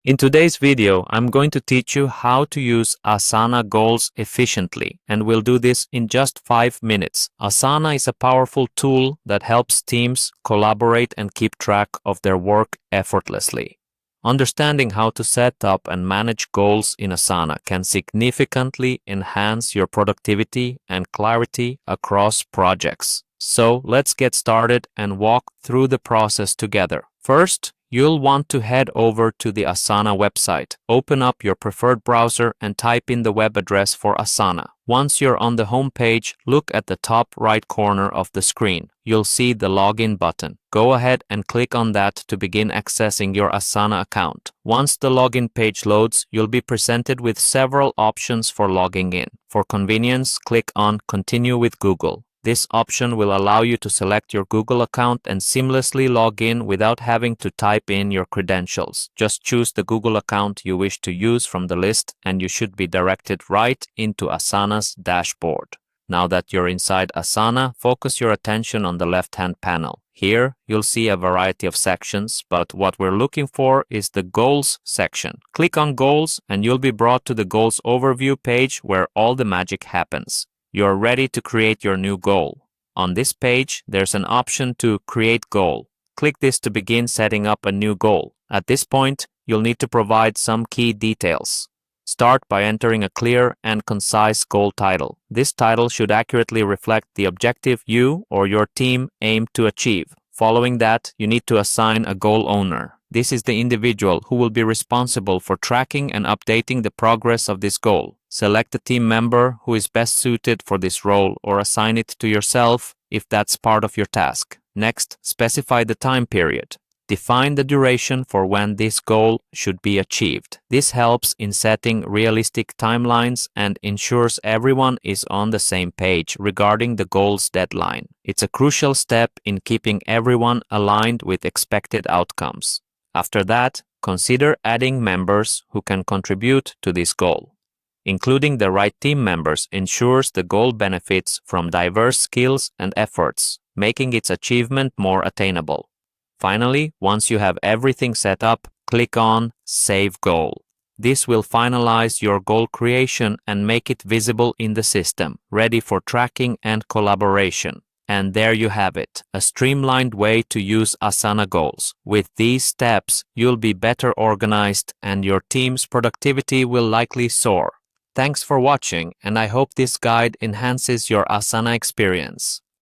In today's video, I'm going to teach you how to use Asana goals efficiently, and we'll do this in just 5 minutes. Asana is a powerful tool that helps teams collaborate and keep track of their work effortlessly. Understanding how to set up and manage goals in Asana can significantly enhance your productivity and clarity across projects. So let's get started and walk through the process together. First, you'll want to head over to the Asana website. Open up your preferred browser and type in the web address for Asana. Once you're on the home page, look at the top right corner of the screen. You'll see the login button. Go ahead and click on that to begin accessing your Asana account. Once the login page loads, you'll be presented with several options for logging in. For convenience, click on Continue with Google. This option will allow you to select your Google account and seamlessly log in without having to type in your credentials. Just choose the Google account you wish to use from the list and you should be directed right into Asana's dashboard. Now that you're inside Asana, focus your attention on the left-hand panel. Here, you'll see a variety of sections, but what we're looking for is the Goals section. Click on Goals and you'll be brought to the Goals Overview page where all the magic happens. You're ready to create your new goal. On this page, there's an option to Create Goal. Click this to begin setting up a new goal. At this point, you'll need to provide some key details. Start by entering a clear and concise goal title. This title should accurately reflect the objective you or your team aim to achieve. Following that, you need to assign a goal owner. This is the individual who will be responsible for tracking and updating the progress of this goal. Select a team member who is best suited for this role or assign it to yourself if that's part of your task. Next, specify the time period. Define the duration for when this goal should be achieved. This helps in setting realistic timelines and ensures everyone is on the same page regarding the goal's deadline. It's a crucial step in keeping everyone aligned with expected outcomes. After that, consider adding members who can contribute to this goal. Including the right team members ensures the goal benefits from diverse skills and efforts, making its achievement more attainable. Finally, once you have everything set up, click on Save Goal. This will finalize your goal creation and make it visible in the system, ready for tracking and collaboration. And there you have it, a streamlined way to use Asana goals. With these steps, you'll be better organized and your team's productivity will likely soar. Thanks for watching, and I hope this guide enhances your Asana experience.